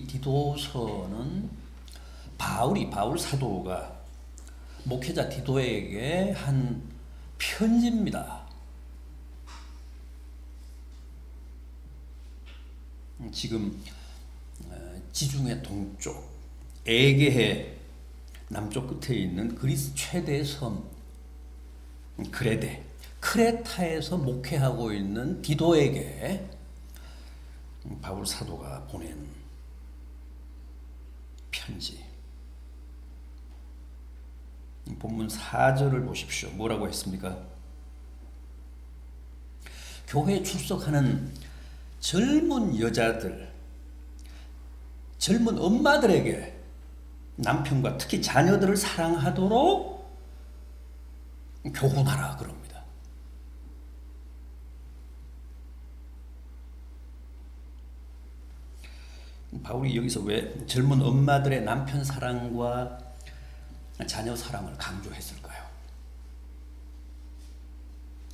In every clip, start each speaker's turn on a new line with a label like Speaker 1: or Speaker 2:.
Speaker 1: 디도서는 바울 사도가 목회자 디도에게 한 편지입니다. 지금 지중해 동쪽 에게해 남쪽 끝에 있는 그리스 최대 섬 크레타에서 목회하고 있는 디도에게 바울 사도가 보낸 편지. 본문 4절을 보십시오. 뭐라고 했습니까? 교회에 출석하는 젊은 여자들, 젊은 엄마들에게 남편과 특히 자녀들을 사랑하도록 교훈하라 그럽니다. 바울이 여기서 왜 젊은 엄마들의 남편 사랑과 자녀 사랑을 강조했을까요?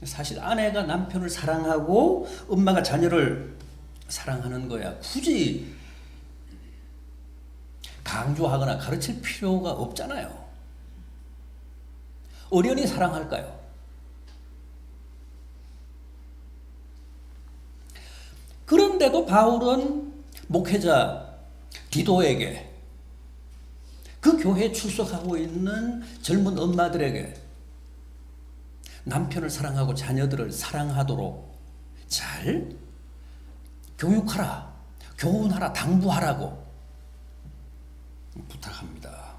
Speaker 1: 사실 아내가 남편을 사랑하고 엄마가 자녀를 사랑하는 거야 굳이 강조하거나 가르칠 필요가 없잖아요. 어련히 사랑할까요? 그런데도 바울은 목회자 디도에게 그 교회에 출석하고 있는 젊은 엄마들에게 남편을 사랑하고 자녀들을 사랑하도록 잘 교육하라, 교훈하라, 당부하라고 부탁합니다.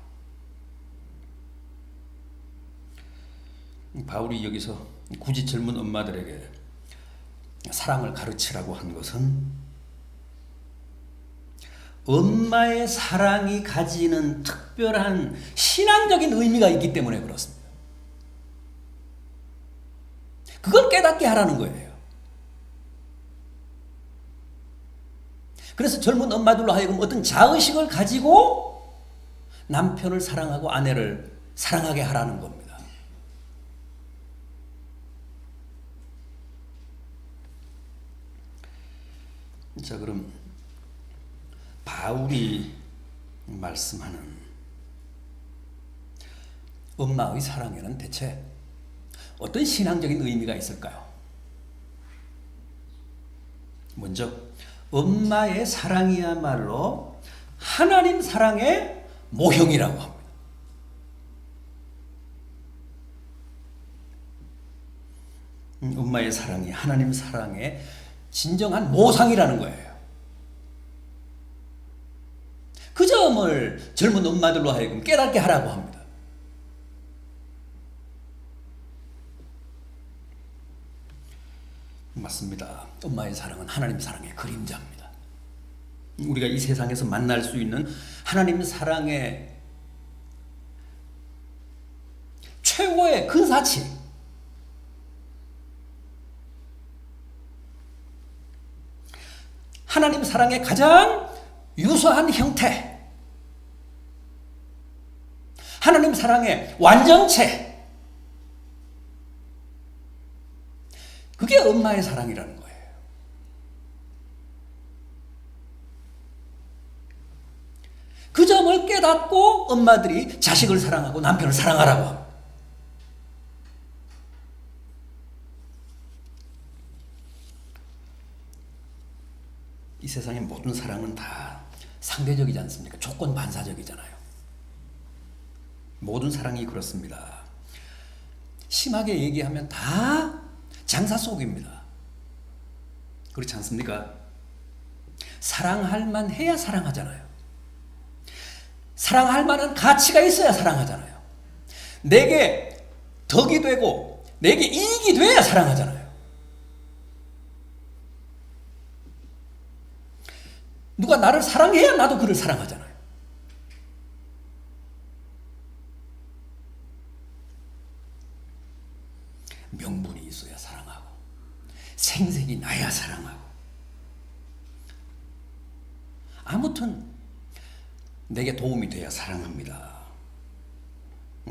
Speaker 1: 바울이 여기서 굳이 젊은 엄마들에게 사랑을 가르치라고 한 것은 엄마의 사랑이 가지는 특별한 신앙적인 의미가 있기 때문에 그렇습니다. 그걸 깨닫게 하라는 거예요. 그래서 젊은 엄마들로 하여금 어떤 자의식을 가지고 남편을 사랑하고 아내를 사랑하게 하라는 겁니다. 자, 그럼 바울이 말씀하는 엄마의 사랑에는 대체 어떤 신앙적인 의미가 있을까요? 먼저 엄마의 사랑이야말로 하나님 사랑의 모형이라고 합니다. 엄마의 사랑이 하나님 사랑의 진정한 모상이라는 거예요. 그 점을 젊은 엄마들로 하여금 깨닫게 하라고 합니다. 맞습니다. 엄마의 사랑은 하나님 사랑의 그림자입니다. 우리가 이 세상에서 만날 수 있는 하나님 사랑의 최고의 근사치, 하나님 사랑의 가장 유사한 형태, 하나님 사랑의 완전체, 그게 엄마의 사랑이라는 거예요. 그 점을 깨닫고 엄마들이 자식을 사랑하고 남편을 사랑하라고 합니다. 이 세상의 모든 사랑은 다 상대적이지 않습니까? 조건 반사적이잖아요. 모든 사랑이 그렇습니다. 심하게 얘기하면 다 장사 속입니다. 그렇지 않습니까? 사랑할 만 해야 사랑하잖아요. 사랑할 만한 가치가 있어야 사랑하잖아요. 내게 덕이 되고 내게 이익이 돼야 사랑하잖아요. 누가 나를 사랑해야 나도 그를 사랑하잖아요. 명분이 있어야 사랑하고 생색이 나야 사랑하고 아무튼 내게 도움이 돼야 사랑합니다.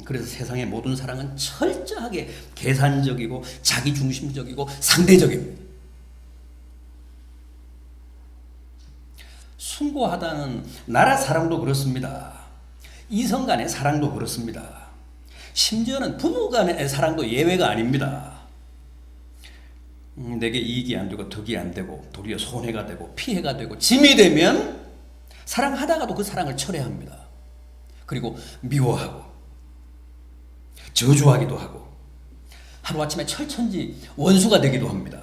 Speaker 1: 그래서 세상의 모든 사랑은 철저하게 계산적이고 자기중심적이고 상대적입니다. 숭고하다는 나라 사랑도 그렇습니다. 이성 간의 사랑도 그렇습니다. 심지어는 부부 간의 사랑도 예외가 아닙니다. 내게 이익이 안 되고 덕이 안 되고 도리어 손해가 되고 피해가 되고 짐이 되면 사랑하다가도 그 사랑을 철회합니다. 그리고 미워하고 저주하기도 하고 하루아침에 철천지 원수가 되기도 합니다.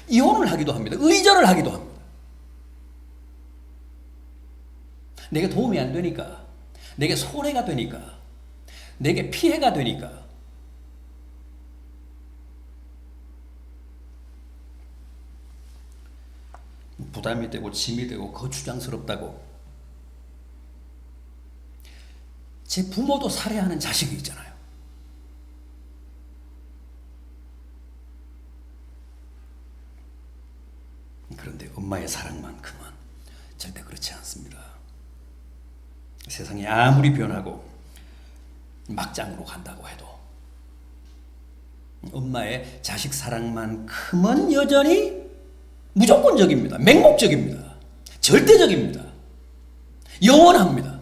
Speaker 1: 이혼을 하기도 합니다. 의절을 하기도 합니다. 내게 도움이 안 되니까, 내게 손해가 되니까, 내게 피해가 되니까. 부담이 되고 짐이 되고 거추장스럽다고 제 부모도 살해하는 자식이 있잖아요. 그런데 엄마의 사랑만큼은 절대 그렇지 않습니다. 세상이 아무리 변하고 막장으로 간다고 해도 엄마의 자식 사랑만큼은 여전히 무조건적입니다. 맹목적입니다. 절대적입니다. 영원합니다.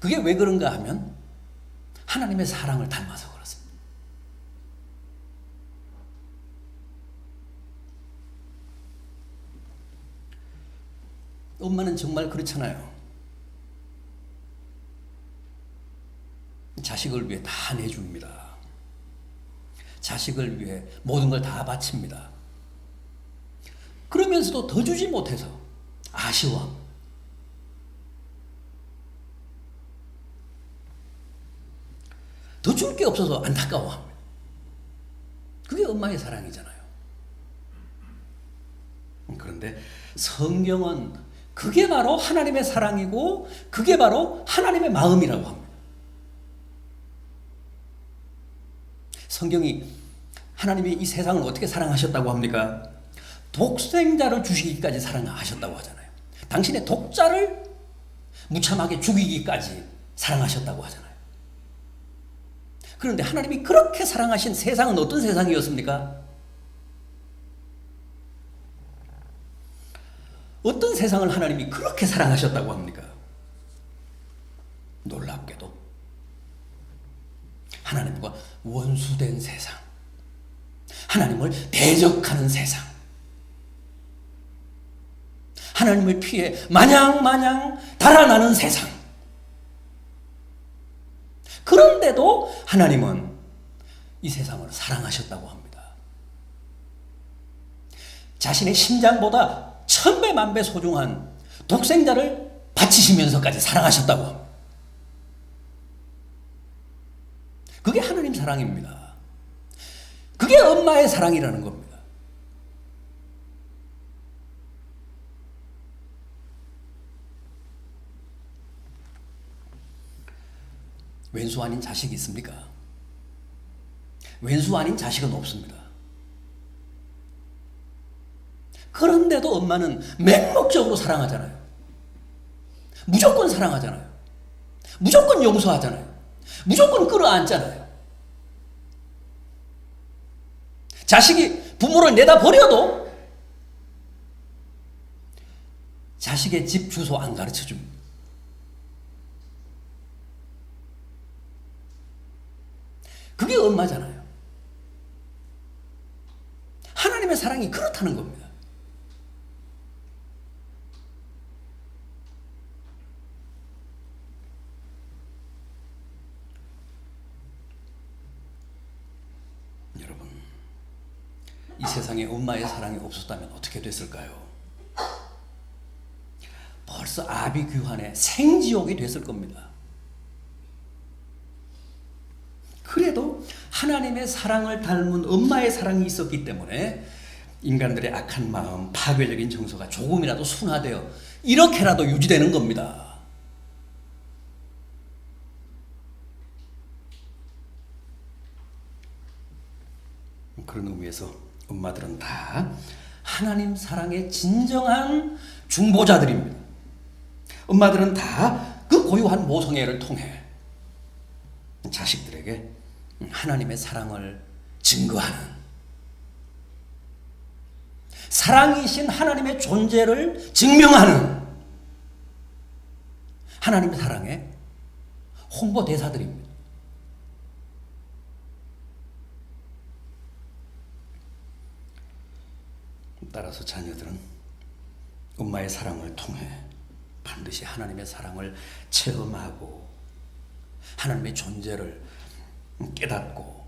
Speaker 1: 그게 왜 그런가 하면 하나님의 사랑을 닮아서 그렇습니다. 엄마는 정말 그렇잖아요. 자식을 위해 다 내줍니다. 자식을 위해 모든 걸 다 바칩니다. 그러면서도 더 주지 못해서 아쉬워. 더 줄 게 없어서 안타까워합니다. 그게 엄마의 사랑이잖아요. 그런데 성경은 그게 바로 하나님의 사랑이고 그게 바로 하나님의 마음이라고 합니다. 성경이 하나님이 이 세상을 어떻게 사랑하셨다고 합니까? 독생자를 주시기까지 사랑하셨다고 하잖아요. 당신의 독자를 무참하게 죽이기까지 사랑하셨다고 하잖아요. 그런데 하나님이 그렇게 사랑하신 세상은 어떤 세상이었습니까? 어떤 세상을 하나님이 그렇게 사랑하셨다고 합니까? 놀랍게도 하나님과 원수된 세상, 하나님을 대적하는 세상, 하나님을 피해 마냥 달아나는 세상. 그런데도 하나님은 이 세상을 사랑하셨다고 합니다. 자신의 심장보다 1000배 만배 소중한 독생자를 바치시면서까지 사랑하셨다고 합니다. 그게 하나님 사랑입니다. 그게 엄마의 사랑이라는 겁니다. 왼수 아닌 자식이 있습니까? 왼수 아닌 자식은 없습니다. 그런데도 엄마는 맹목적으로 사랑하잖아요. 무조건 사랑하잖아요. 무조건 용서하잖아요. 무조건 끌어안잖아요. 자식이 부모를 내다 버려도 자식의 집 주소 안 가르쳐 줍니다. 그게 엄마잖아요. 하나님의 사랑이 그렇다는 겁니다. 여러분, 이 세상에 엄마의 사랑이 없었다면 어떻게 됐을까요? 벌써 아비규환의 생지옥이 됐을 겁니다. 그래도 하나님의 사랑을 닮은 엄마의 사랑이 있었기 때문에 인간들의 악한 마음, 파괴적인 정서가 조금이라도 순화되어 이렇게라도 유지되는 겁니다. 그런 의미에서 엄마들은 다 하나님 사랑의 진정한 중보자들입니다. 엄마들은 다 그 고유한 모성애를 통해 자식들에게 하나님의 사랑을 증거하는 사랑이신 하나님의 존재를 증명하는 하나님의 사랑의 홍보 대사들입니다. 따라서 자녀들은 엄마의 사랑을 통해 반드시 하나님의 사랑을 체험하고 하나님의 존재를 깨닫고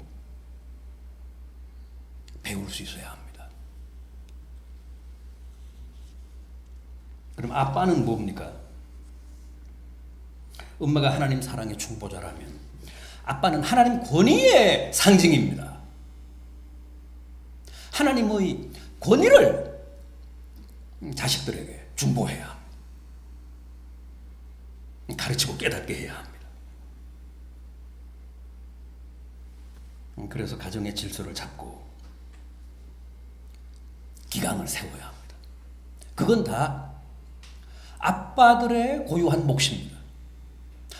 Speaker 1: 배울 수 있어야 합니다. 그럼 아빠는 뭡니까? 엄마가 하나님 사랑의 중보자라면 아빠는 하나님 권위의 상징입니다. 하나님의 권위를 자식들에게 중보해야 합니다. 가르치고 깨닫게 해야 합니다. 그래서 가정의 질서를 잡고 기강을 세워야 합니다. 그건 다 아빠들의 고유한 몫입니다.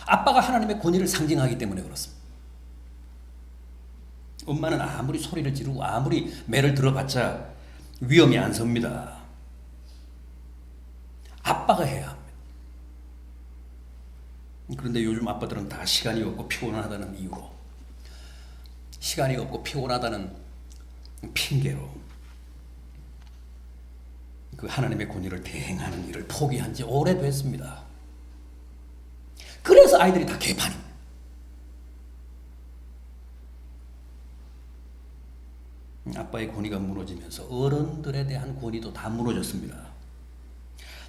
Speaker 1: 아빠가 하나님의 권위를 상징하기 때문에 그렇습니다. 엄마는 아무리 소리를 지르고 아무리 매를 들어봤자 위험이 안 섭니다. 아빠가 해야 합니다. 그런데 요즘 아빠들은 다 시간이 없고 피곤하다는 이유로, 시간이 없고 피곤하다는 핑계로 그 하나님의 권위를 대행하는 일을 포기한 지 오래됐습니다. 그래서 아이들이 다 개판입니다. 아빠의 권위가 무너지면서 어른들에 대한 권위도 다 무너졌습니다.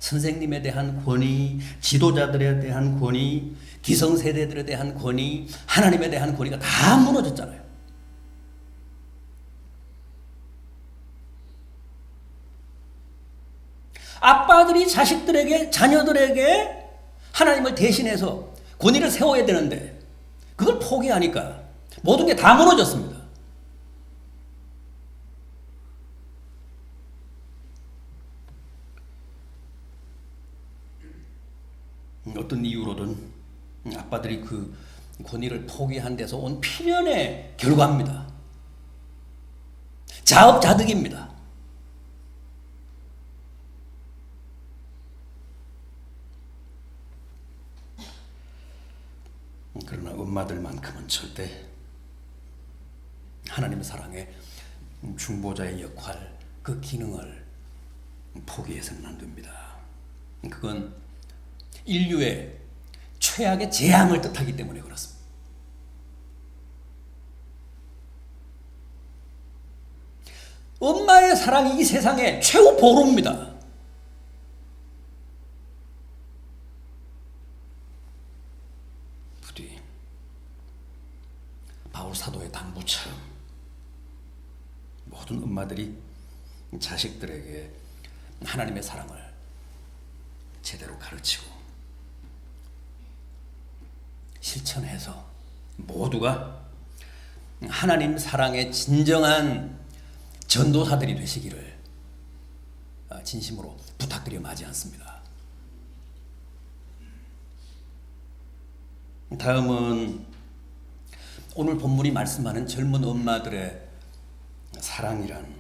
Speaker 1: 선생님에 대한 권위, 지도자들에 대한 권위, 기성세대들에 대한 권위, 하나님에 대한 권위가 다 무너졌잖아요. 아빠들이 자식들에게, 자녀들에게 하나님을 대신해서 권위를 세워야 되는데 그걸 포기하니까 모든 게 다 무너졌습니다. 어떤 이유로든 아빠들이 그 권위를 포기한 데서 온 필연의 결과입니다. 자업자득입니다. 그러나 엄마들만큼은 절대 하나님의 사랑의 중보자의 역할, 그 기능을 포기해서는 안 됩니다. 그건 인류의 최악의 재앙을 뜻하기 때문에 그렇습니다. 엄마의 사랑이 이 세상의 최후 보루입니다. 부디 바울 사도의 당부처럼 모든 엄마들이 자식들에게 하나님의 사랑을 제대로 가르치고 실천해서 모두가 하나님 사랑의 진정한 전도사들이 되시기를 진심으로 부탁드려 마지 않습니다. 다음은 오늘 본문이 말씀하는 젊은 엄마들의 사랑이란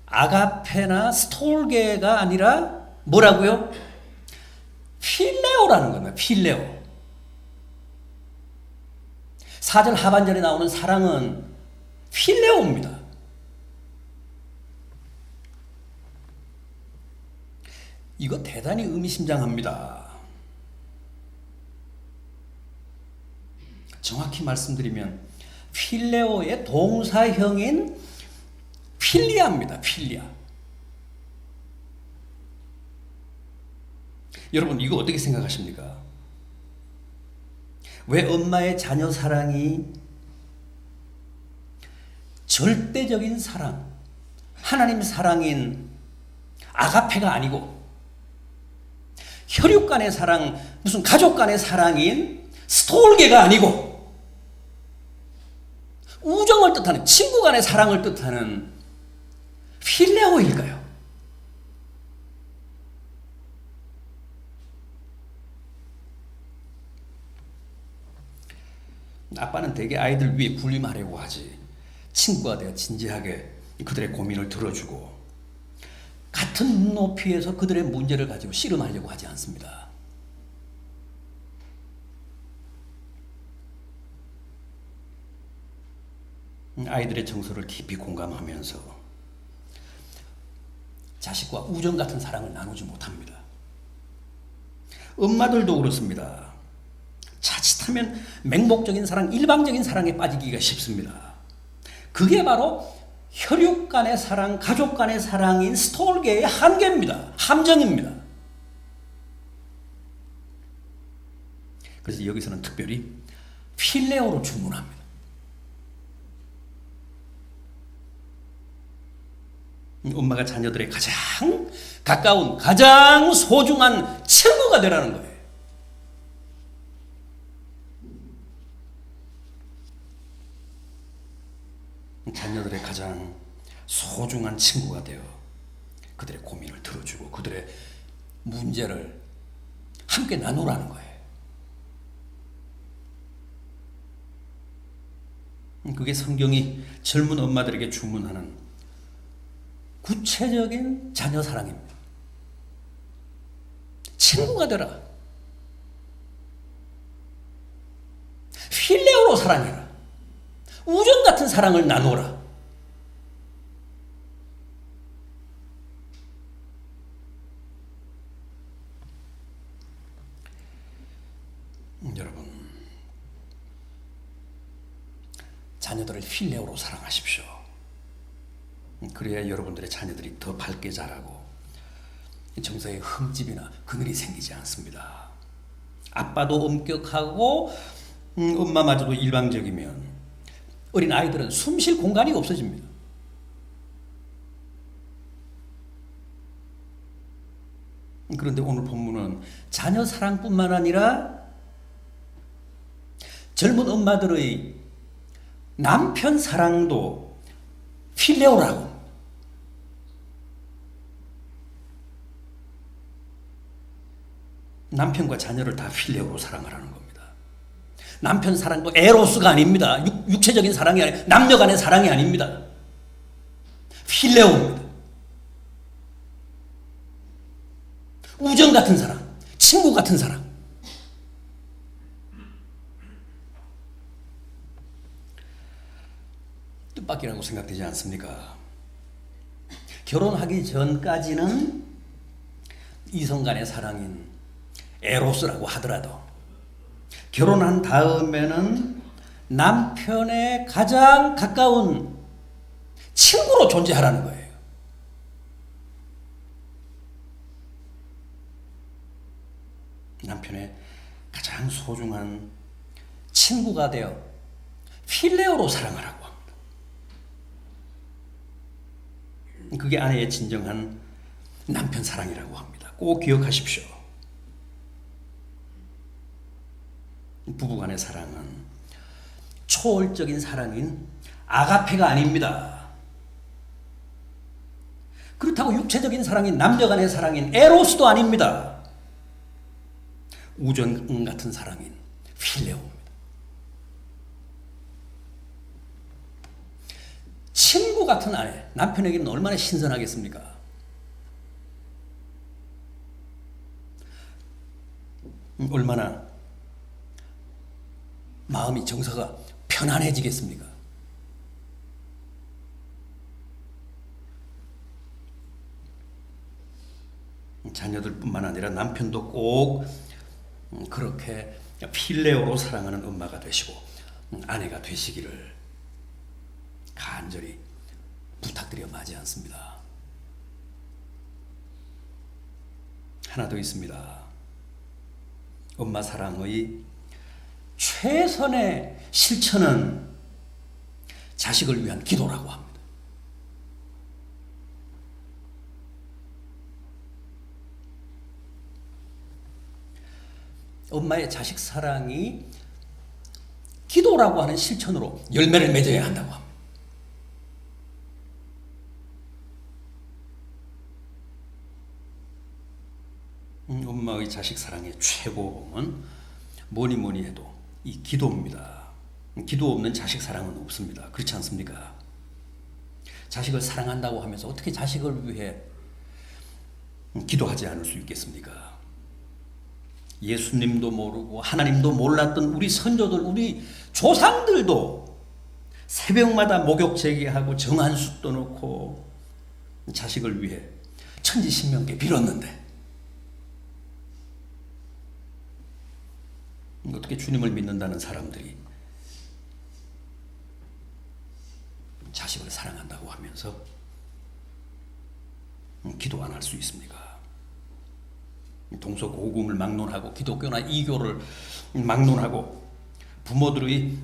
Speaker 1: 아가페나 스톨게가 아니라 뭐라고요? 필레오라는 겁니다. 필레오. 4절 하반절에 나오는 사랑은 필레오입니다. 이거 대단히 의미심장합니다. 정확히 말씀드리면 필레오의 동사형인 필리아입니다. 필리아. 여러분 이거 어떻게 생각하십니까? 왜 엄마의 자녀 사랑이 절대적인 사랑, 하나님 사랑인 아가페가 아니고 혈육 간의 사랑, 무슨 가족 간의 사랑인 스톨게가 아니고 우정을 뜻하는, 친구 간의 사랑을 뜻하는 필레오일까요? 아빠는 대개 아이들 위해 군림하려고 하지 친구가 되어 진지하게 그들의 고민을 들어주고 같은 눈높이에서 그들의 문제를 가지고 씨름하려고 하지 않습니다. 아이들의 정서를 깊이 공감하면서 자식과 우정 같은 사랑을 나누지 못합니다. 엄마들도 그렇습니다. 자칫하면 맹목적인 사랑, 일방적인 사랑에 빠지기가 쉽습니다. 그게 바로 혈육 간의 사랑, 가족 간의 사랑인 스톨게의 한계입니다. 함정입니다. 그래서 여기서는 특별히 필레오로 주문합니다. 엄마가 자녀들의 가장 가까운, 가장 소중한 친구가 되라는 거예요. 자녀들의 가장 소중한 친구가 되어 그들의 고민을 들어주고 그들의 문제를 함께 나누라는 거예요. 그게 성경이 젊은 엄마들에게 주문하는 구체적인 자녀 사랑입니다. 친구가 되라. 필레오로 사랑해라. 우정 같은 사랑을 나누라. 여러분, 자녀들을 필레오로 사랑하십시오. 그래야 여러분들의 자녀들이 더 밝게 자라고 정서에 흠집이나 그늘이 생기지 않습니다. 아빠도 엄격하고 엄마마저도 일방적이면 어린 아이들은 숨 쉴 공간이 없어집니다. 그런데 오늘 본문은 자녀 사랑뿐만 아니라 젊은 엄마들의 남편 사랑도 필레오라고. 남편과 자녀를 다 필레오로 사랑하라는 겁니다. 남편 사랑도 에로스가 아닙니다. 육체적인 사랑이 아니라 남녀 간의 사랑이 아닙니다. 필레오입니다. 우정 같은 사랑, 친구 같은 사랑. 뜻밖이라고 생각되지 않습니까? 결혼하기 전까지는 이성 간의 사랑인 에로스라고 하더라도 결혼한 다음에는 남편의 가장 가까운 친구로 존재하라는 거예요. 남편의 가장 소중한 친구가 되어 필레오로 사랑하라고 합니다. 그게 아내의 진정한 남편 사랑이라고 합니다. 꼭 기억하십시오. 부부간의 사랑은 초월적인 사랑인 아가페가 아닙니다. 그렇다고 육체적인 사랑인 남녀간의 사랑인 에로스도 아닙니다. 우정 같은 사랑인 필레오입니다. 친구 같은 아내, 남편에게는 얼마나 신선하겠습니까? 얼마나 마음이 정서가 편안해지겠습니까? 자녀들뿐만 아니라 남편도 꼭 그렇게 필레오로 사랑하는 엄마가 되시고 아내가 되시기를 간절히 부탁드려 마지 않습니다. 하나 더 있습니다. 엄마 사랑의 최선의 실천은 자식을 위한 기도라고 합니다. 엄마의 자식 사랑이 기도라고 하는 실천으로 열매를 맺어야 한다고 합니다. 엄마의 자식 사랑의 최고봉은 뭐니 해도 이 기도입니다. 기도 없는 자식 사랑은 없습니다. 그렇지 않습니까? 자식을 사랑한다고 하면서 어떻게 자식을 위해 기도하지 않을 수 있겠습니까? 예수님도 모르고 하나님도 몰랐던 우리 선조들, 우리 조상들도 새벽마다 목욕 제기하고 정한숫도 놓고 자식을 위해 천지신명께 빌었는데 어떻게 주님을 믿는다는 사람들이 자식을 사랑한다고 하면서 기도 안 할 수 있습니까? 동서고금을 막론하고 기독교나 이교를 막론하고 부모들의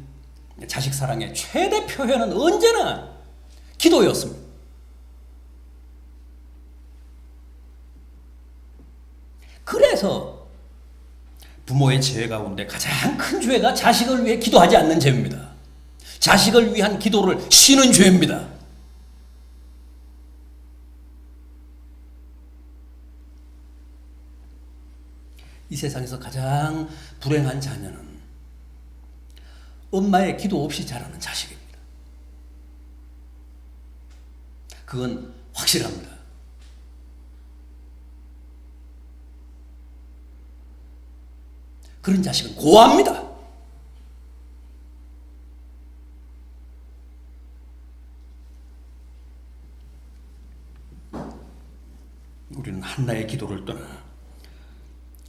Speaker 1: 자식 사랑의 최대 표현은 언제나 기도였습니다. 그래서 부모의 죄 가운데 가장 큰 죄가 자식을 위해 기도하지 않는 죄입니다. 자식을 위한 기도를 쉬는 죄입니다. 이 세상에서 가장 불행한 자녀는 엄마의 기도 없이 자라는 자식입니다. 그건 확실합니다. 그런 자식은 고아입니다. 우리는 한나의 기도를 떠나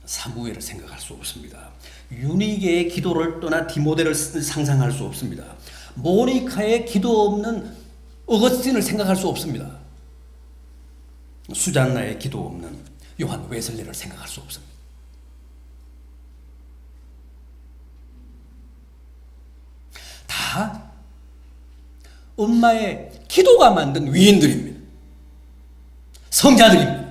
Speaker 1: 사무엘을 생각할 수 없습니다. 유니게의 기도를 떠나 디모데를 상상할 수 없습니다. 모니카의 기도 없는 어거스틴을 생각할 수 없습니다. 수잔나의 기도 없는 요한 웨슬리를 생각할 수 없습니다. 다 엄마의 기도가 만든 위인들입니다. 성자들입니다.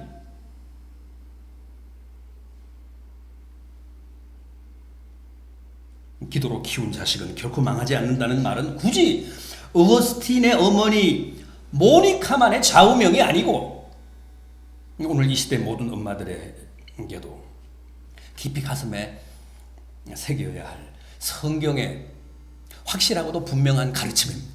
Speaker 1: 기도로 키운 자식은 결코 망하지 않는다는 말은 굳이 어거스틴의 어머니 모니카만의 좌우명이 아니고 오늘 이 시대 모든 엄마들에게도 깊이 가슴에 새겨야 할 성경의 확실하고도 분명한 가르침입니다.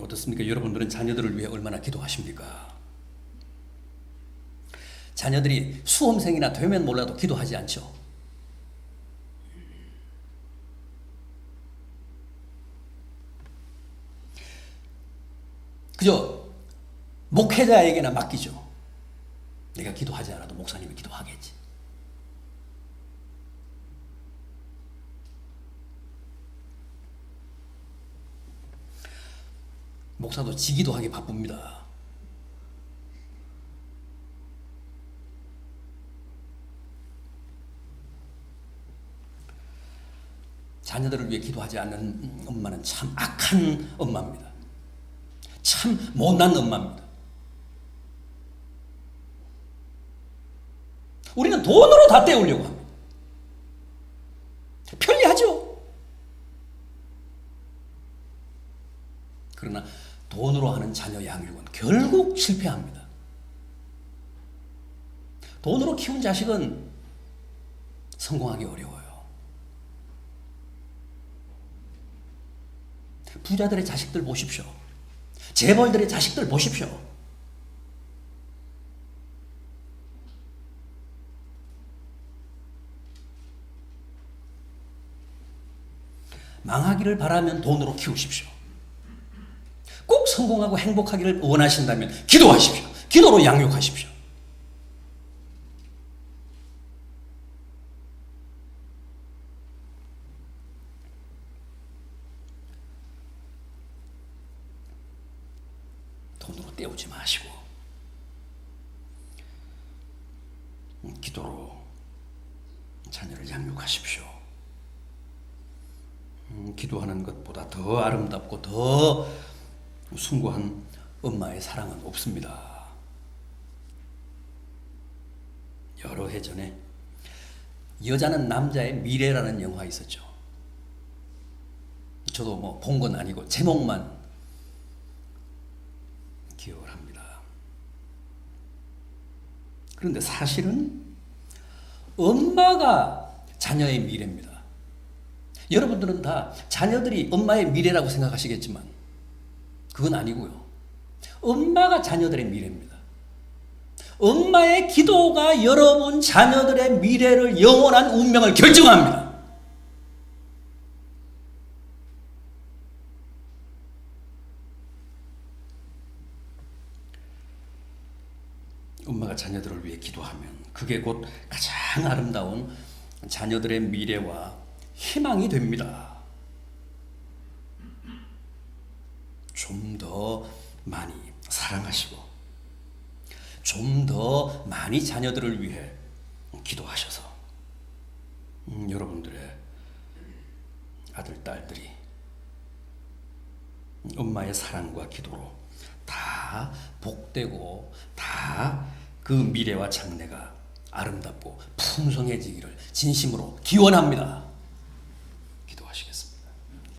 Speaker 1: 어떻습니까? 여러분들은 자녀들을 위해 얼마나 기도하십니까? 자녀들이 수험생이나 되면 몰라도 기도하지 않죠. 그저 목회자에게나 맡기죠. 내가 기도하지 않아도 목사님이 기도하겠지. 목사도 지기도하기 바쁩니다. 자녀들을 위해 기도하지 않는 엄마는 참 악한 엄마입니다. 참 못난 엄마입니다. 우리는 돈으로 다 때우려고 합니다. 편리하죠. 그러나 돈으로 하는 자녀 양육은 결국 실패합니다. 돈으로 키운 자식은 성공하기 어려워요. 부자들의 자식들 보십시오. 재벌들의 자식들 보십시오. 망하기를 바라면 돈으로 키우십시오. 꼭 성공하고 행복하기를 원하신다면 기도하십시오. 기도로 양육하십시오. 돈으로 때우지 마시고 기도로 자녀를 양육하십시오. 기도하는 것보다 더 아름답고 더 숭고한 엄마의 사랑은 없습니다. 여러 해 전에 여자는 남자의 미래라는 영화 있었죠. 저도 뭐 본 건 아니고 제목만 기억을 합니다. 그런데 사실은 엄마가 자녀의 미래입니다. 여러분들은 다 자녀들이 엄마의 미래라고 생각하시겠지만 그건 아니고요. 엄마가 자녀들의 미래입니다. 엄마의 기도가 여러분 자녀들의 미래를, 영원한 운명을 결정합니다. 엄마가 자녀들을 위해 기도하면 그게 곧 가장 아름다운 자녀들의 미래와 희망이 됩니다. 좀 더 많이 사랑하시고 좀 더 많이 자녀들을 위해 기도하셔서 여러분들의 아들, 딸들이 엄마의 사랑과 기도로 다 복되고 다 그 미래와 장래가 아름답고 풍성해지기를 진심으로 기원합니다.